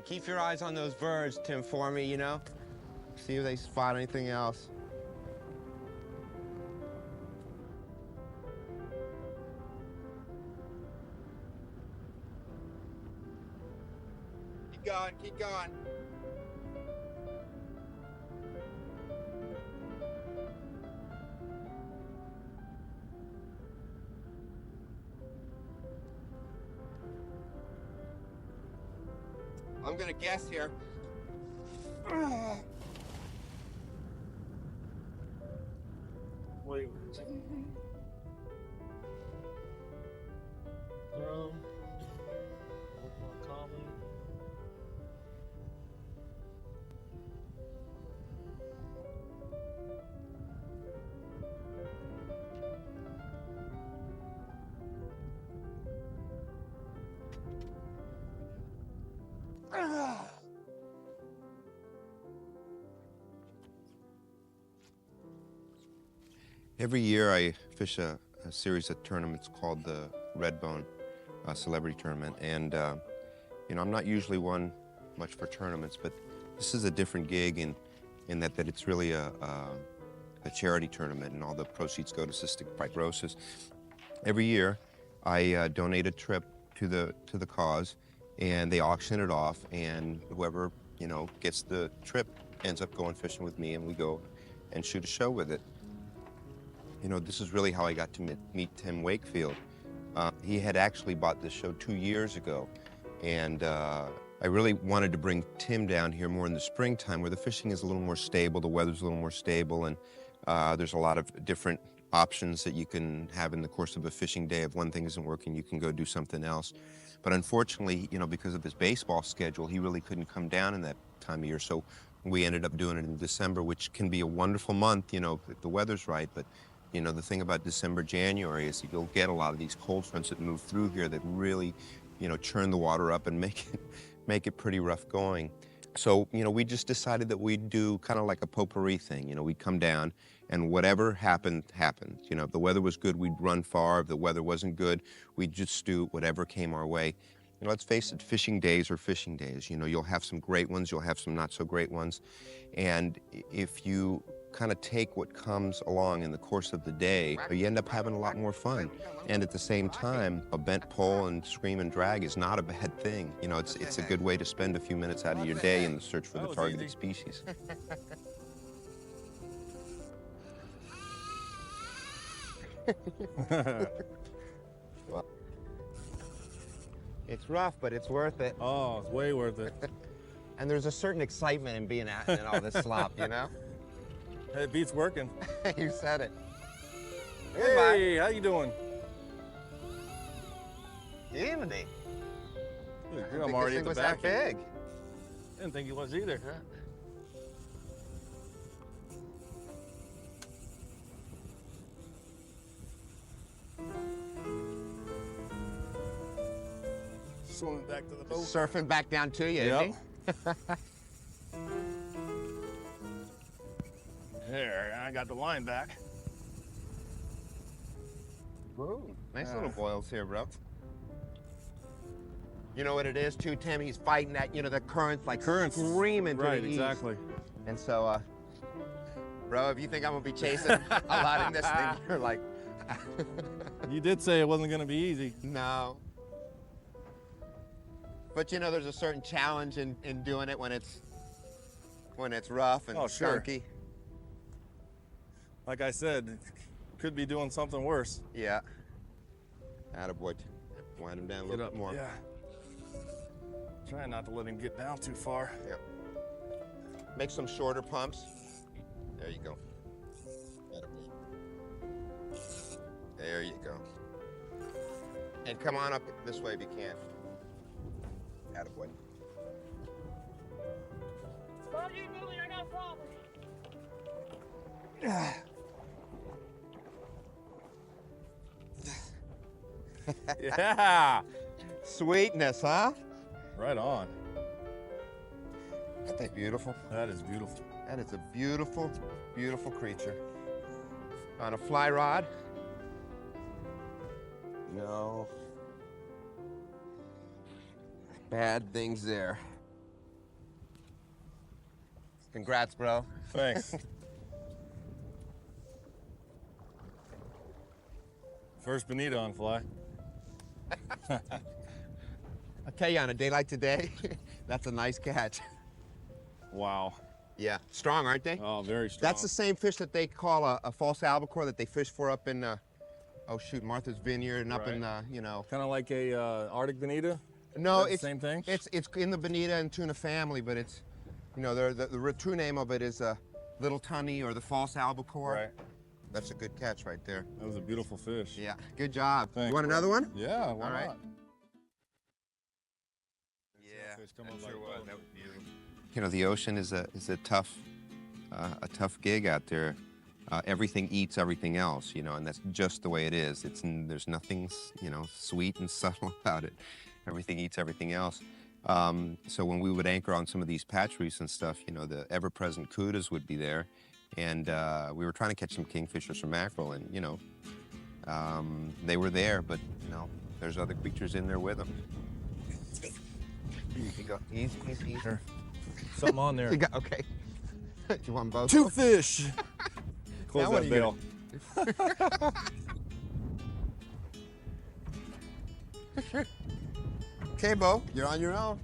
And keep your eyes on those birds, Tim, for me, you know? See if they spot anything else. Keep going, keep going. I'm gonna guess here. Wait. Look more calmly. Every year I fish a series of tournaments called the Red Celebrity Tournament. And, you know, I'm not usually one much for tournaments, but this is a different gig in that it's really a charity tournament, and all the proceeds go to cystic fibrosis. Every year I donate a trip to the cause, and they auction it off, and whoever, you know, gets the trip ends up going fishing with me, and we go and shoot a show with it. You know, this is really how I got to meet Tim Wakefield. He had actually bought this show 2 years ago, and I really wanted to bring Tim down here more in the springtime, where the fishing is a little more stable, the weather's a little more stable, and there's a lot of different options that you can have in the course of a fishing day. If one thing isn't working, you can go do something else. But unfortunately, you know, because of his baseball schedule, he really couldn't come down in that time of year, so we ended up doing it in December, which can be a wonderful month, you know, if the weather's right. But you know, the thing about December, January is you'll get a lot of these cold fronts that move through here that really, you know, churn the water up and make it pretty rough going. So, you know, we just decided that we'd do kind of like a potpourri thing. You know, we'd come down and whatever happened, happened. You know, if the weather was good, we'd run far. If the weather wasn't good, we'd just do whatever came our way. You know, let's face it, fishing days are fishing days. You know, you'll have some great ones, you'll have some not so great ones. And if you kind of take what comes along in the course of the day, you end up having a lot more fun. And at the same time, a bent pole and scream and drag is not a bad thing. You know, it's a good way to spend a few minutes out of your day in the search for the targeted species. Well, it's rough, but it's worth it. Oh, it's way worth it. And there's a certain excitement in being out in all this slop, you know? It beats working. You said it. Hey, how you doing? Evening. I'm already at the back. That big. Didn't think he was either. Yeah. Swimming back to the boat. Surfing back down to you, Yep. isn't he? There, I got the line back. Whoa, nice little boils here, bro. You know what it is, too, Tim? He's fighting that, you know, the current's like screaming to right, the east. exactly. And so, bro, if you think I'm gonna be chasing a lot in this thing, you're like... You did say it wasn't gonna be easy. No. But you know, there's a certain challenge in doing it when it's rough and skunky. Like I said, could be doing something worse. Yeah. Attaboy. Wind him down a little bit more. Yeah. Trying not to let him get down too far. Yep. Make some shorter pumps. There you go. Attaboy. There you go. And come on up this way if you can. Attaboy. Stop you, Billy, I got a problem. Yeah. Sweetness, huh? Right on. Isn't that beautiful? That is beautiful. That is a beautiful, beautiful creature. On a fly rod. No bad things there. Congrats, bro. Thanks. First bonita on fly. I'll tell you, on a day like today, that's a nice catch. Wow. Yeah, strong, aren't they? Oh, very strong. That's the same fish that they call a false albacore that they fish for up in, oh shoot, Martha's Vineyard and up in, you know. Kind of like a Arctic bonita? No, That's the it's same thing? It's in the bonita and tuna family, but it's, you know, the true name of it is little tunny or the false albacore. Right. That's a good catch right there. That was a beautiful fish. Yeah, good job. Thanks, you want bro. another one? Yeah, why All right. not? Yeah, Fish come that up sure like was. bones. That was beautiful. You know, the ocean is a tough gig out there. Everything eats everything else, you know, and that's just the way it is. There's nothing, you know, sweet and subtle about it. Everything eats everything else. So when we would anchor on some of these patch reefs and stuff, you know, the ever-present kudas would be there, and we were trying to catch some kingfishers or mackerel, and you know, they were there, but you know, there's other creatures in there with them. You go easy. Sure. Something on there. You got, okay. Do you want both? Two fish. Close Now what that are you bail. Okay, Bo, you're on your own.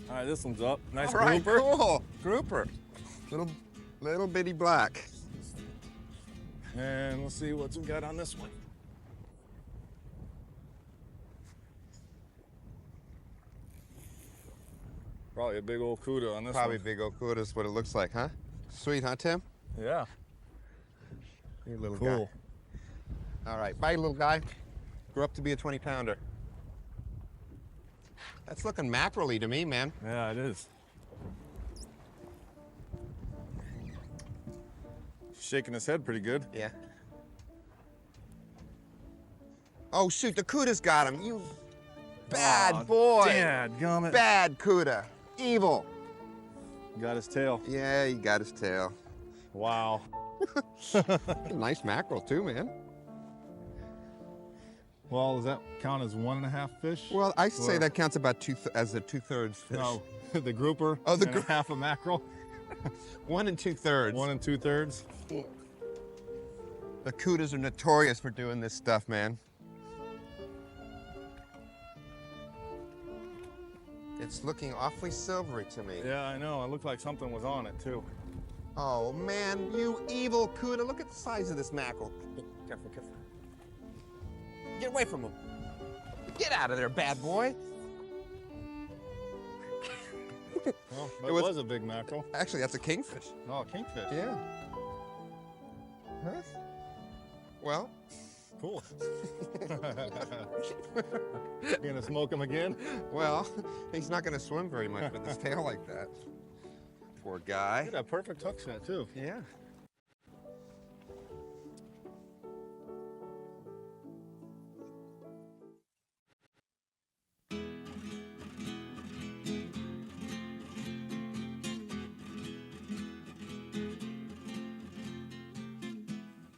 All right, this one's up. Nice All right, grouper. cool. Grouper. Little bitty black. And let's see what we got on this one. Probably a big old cuda on this Probably one. big old kuda is what it looks like, huh? Sweet, huh, Tim? Yeah. You little Cool. guy. All right, bye, little guy. Grew up to be a 20-pounder. That's looking mackerel-y to me, man. Yeah, it is. Shaking his head pretty good. Yeah. Oh, shoot, the kuda's got him. You bad boy. Dadgummit. Bad kuda. Evil. Got his tail. Yeah, he got his tail. Wow. Nice mackerel, too, man. Well, does that count as 1.5 fish? Well, I say Or- that counts about as the 2/3 fish. No, the grouper. Oh, the and a half a mackerel. 1 2/3. 1 2/3. The kudas are notorious for doing this stuff, man. It's looking awfully silvery to me. Yeah, I know. It looked like something was on it too. Oh, man, you evil kuda. Look at the size of this mackerel. Careful, careful. Get away from him. Get out of there, bad boy. Well, that It was, was- a big mackerel. Actually, that's a kingfish. Oh, kingfish. Yeah. Huh? Well, Cool. You gonna smoke him again? well, he's not going to swim very much with his tail like that. Poor guy. Look at that perfect hook set too. Yeah.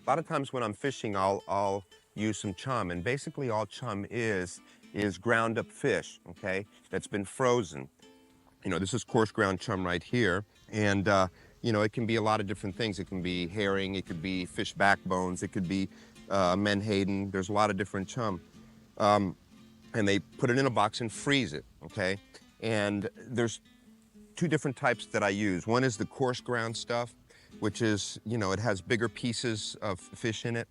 A lot of times when I'm fishing, I'll use some chum, and basically all chum is ground up fish, okay, that's been frozen. You know, this is coarse ground chum right here, and you know, it can be a lot of different things. It can be herring, it could be fish backbones, it could be menhaden. There's a lot of different chum, and they put it in a box and freeze it, okay. And there's two different types that I use. One is the coarse ground stuff, which is, you know, it has bigger pieces of fish in it.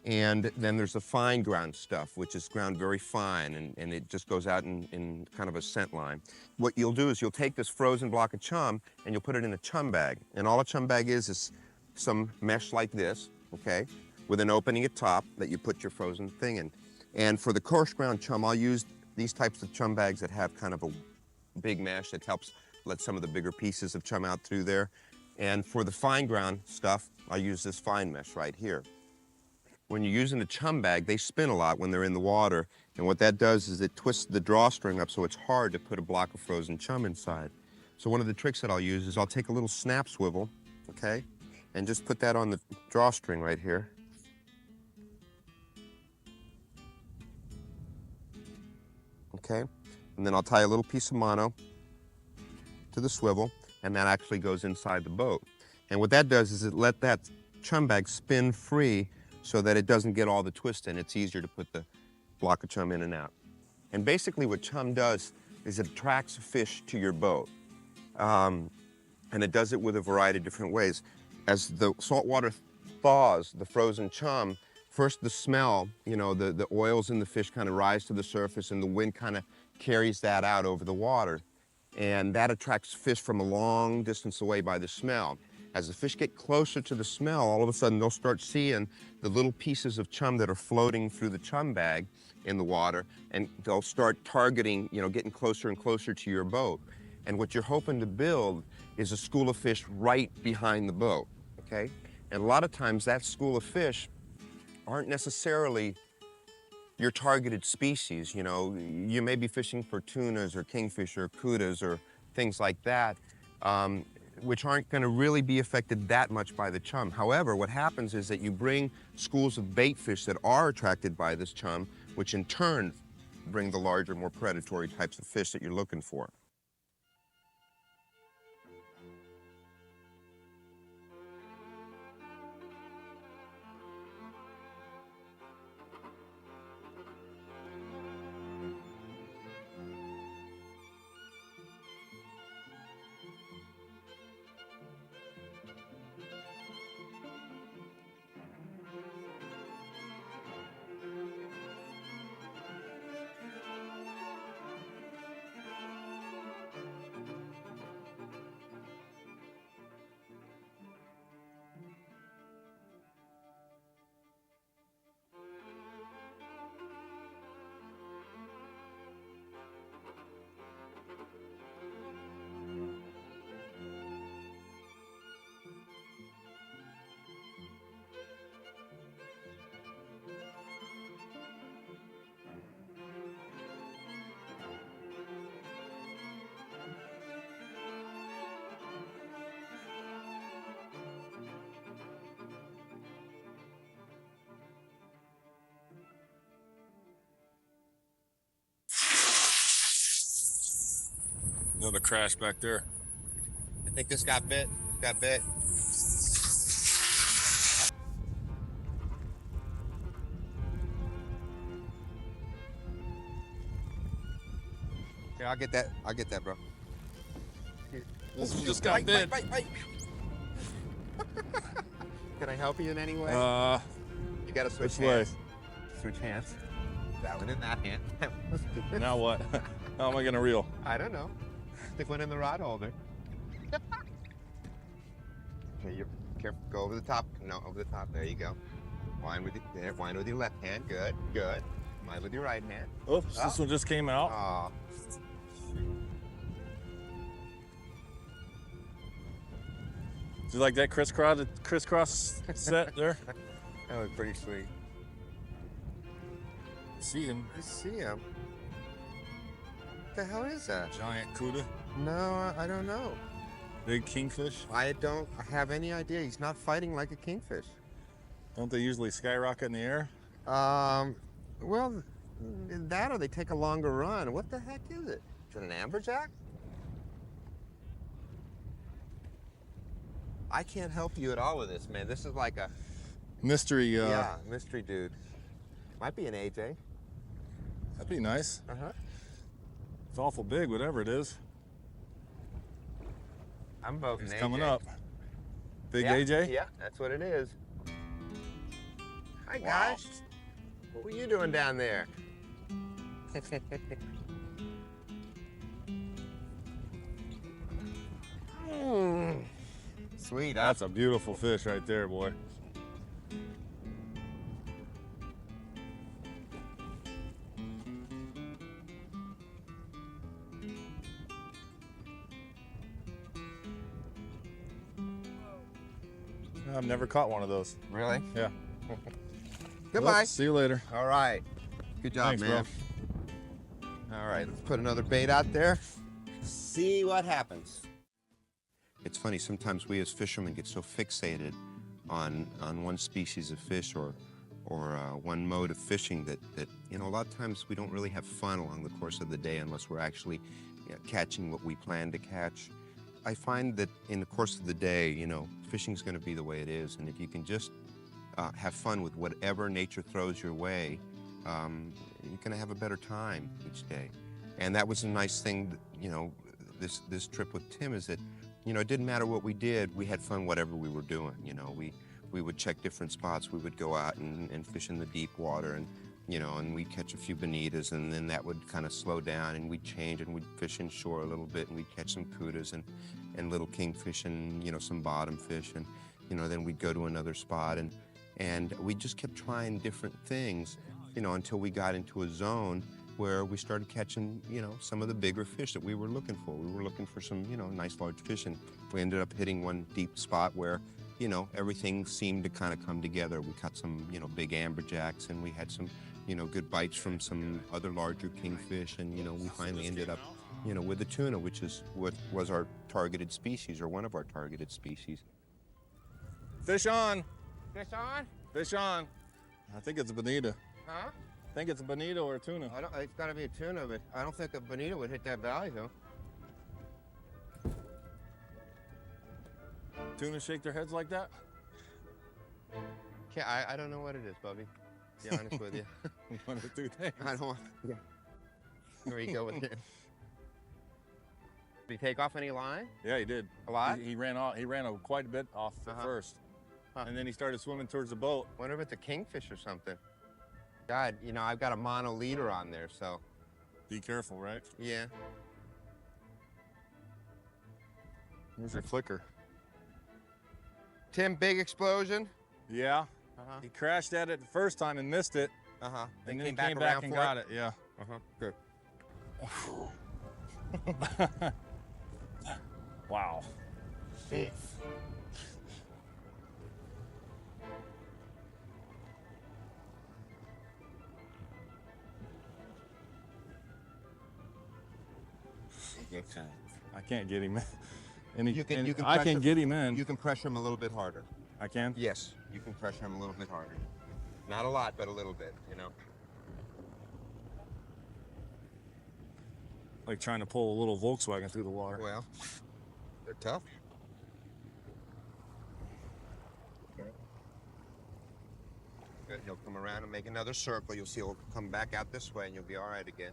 And then there's the fine ground stuff, which is ground very fine, and it just goes out in kind of a scent line. What you'll do is you'll take this frozen block of chum and you'll put it in a chum bag. And all a chum bag is some mesh like this, okay, with an opening at top that you put your frozen thing in. And for the coarse ground chum, I'll use these types of chum bags that have kind of a big mesh that helps let some of the bigger pieces of chum out through there. And for the fine ground stuff, I use this fine mesh right here. When you're using a chum bag, they spin a lot when they're in the water. And what that does is it twists the drawstring up so it's hard to put a block of frozen chum inside. So one of the tricks that I'll use is I'll take a little snap swivel, okay, and just put that on the drawstring right here. okay? And then I'll tie a little piece of mono to the swivel, and that actually goes inside the boat. And what that does is it let that chum bag spin free so that it doesn't get all the twist in. It's easier to put the block of chum in and out. And basically what chum does is it attracts fish to your boat. And it does it with a variety of different ways. As the salt water thaws, the frozen chum, first the smell, you know, the oils in the fish kind of rise to the surface and the wind kind of carries that out over the water. And that attracts fish from a long distance away by the smell. As the fish get closer to the smell, all of a sudden they'll start seeing the little pieces of chum that are floating through the chum bag in the water, and they'll start targeting, you know, getting closer and closer to your boat. And what you're hoping to build is a school of fish right behind the boat, okay? And a lot of times that school of fish aren't necessarily your targeted species, you know. You may be fishing for tunas or kingfish or cudas or things like that, which aren't gonna really be affected that much by the chum. However, what happens is that you bring schools of bait fish that are attracted by this chum, which in turn bring the larger, more predatory types of fish that you're looking for. Another crash back there. I think this got bit. Got bit. Here, I'll get that. I'll get that, bro. This one just got bit. Bite. Can I help you in any way? You gotta switch Which way? hands. Switch hands. That one in that hand. Now what? How am I gonna reel? I don't know. Stick one in the rod holder. Okay, you're careful. Go over the top. No, over the top. There you go. Wind with there. Wind with your left hand. Good. Good. Wind with your right hand. Oops, this one just came out. Oh. Do you like that crisscross set there? That was pretty sweet. See him. I see him. What the hell is that? Giant cuda. No, I don't know. Big kingfish. I don't have any idea. He's not fighting like a kingfish. Don't they usually skyrocket in the air? Well, that or they take a longer run. What the heck is it? Is it an amberjack? I can't help you at all with this, man. This is like a Mystery. yeah, mystery dude. Might be an AJ. That'd be nice. Uh-huh. It's awful big, whatever it is. I'm both He's an AJ. coming up. Big Yeah, AJ? Yeah, that's what it is. Hi, Wow. guys. What were you doing down there? Sweet, huh? That's a beautiful fish right there, boy. I've never caught one of those. Really? Yeah. Goodbye. Well, see you later. All right. Good job, Thanks, man. All right, let's put another bait out there. See what happens. It's funny, sometimes we as fishermen get so fixated on one species of fish or one mode of fishing that a lot of times we don't really have fun along the course of the day unless we're actually catching what we plan to catch. I find that in the course of the day, fishing's going to be the way it is, and if you can just have fun with whatever nature throws your way, you're going to have a better time each day. And that was a nice thing, this trip with Tim, is that, it didn't matter what we did, we had fun whatever we were doing. We would check different spots, we would go out and fish in the deep water, and we'd catch a few bonitas, and then that would kind of slow down, and we'd change, and we'd fish inshore a little bit, and we'd catch some kudas and little kingfish and, some bottom fish, and, then we'd go to another spot, and we just kept trying different things, until we got into a zone where we started catching, some of the bigger fish that we were looking for. We were looking for some, nice large fish, and we ended up hitting one deep spot where, everything seemed to kind of come together. We caught some, big amberjacks, and we had some, good bites from some other larger kingfish, and, we finally ended up, with the tuna, which is what was our targeted species, or one of our targeted species. Fish on. Fish on? Fish on. I think it's a bonita. Huh? I think it's a bonita or a tuna. It's got to be a tuna, but I don't think a bonita would hit that valley, though. Tuna shake their heads like that? I don't know what it is, Bubby. To be honest with you. One of the two things. I don't want. Yeah. Where you go with it? Did he take off any line? Yeah, he did. A lot? He ran off. He ran quite a bit off at first, and then he started swimming towards the boat. Wonder if it's a kingfish or something. God, I've got a mono leader on there, so. Be careful, right? Yeah. Here's your flicker. Tim, big explosion? Yeah. He crashed at it the first time and missed it. And then he came back and got it. Yeah. Good. Wow. I can't get him. I can get him in. You can pressure him a little bit harder. I can? Yes, you can pressure him a little bit harder. Not a lot, but a little bit, Like trying to pull a little Volkswagen through the water. Well, they're tough. Good, he'll come around and make another circle. You'll see he'll come back out this way and you'll be all right again.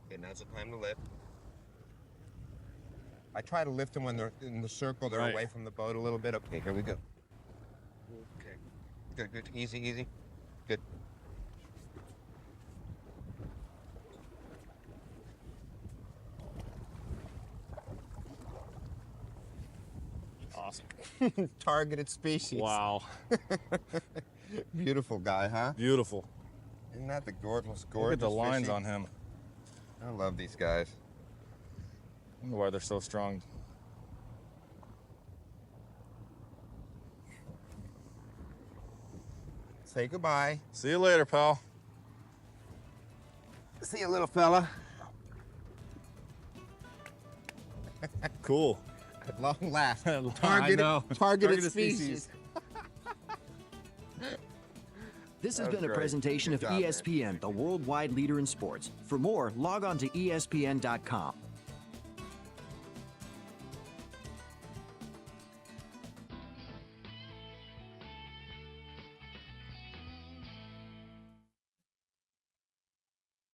Okay, now's the time to lift. I try to lift them when they're in the circle, they're away from the boat a little bit. Okay, here we go. Okay, good, good, easy, easy, good. Awesome. Targeted species. Wow. Beautiful guy, huh? Beautiful. Isn't that the gorgeous, Look at the lines fishy? on him. I love these guys. I wonder why they're so strong. Say goodbye. See you later, pal. See you, little fella. Cool. At long last. I know. Targeted species. This has That was been a great. presentation Good of job, man. ESPN, the worldwide leader in sports. For more, log on to ESPN.com.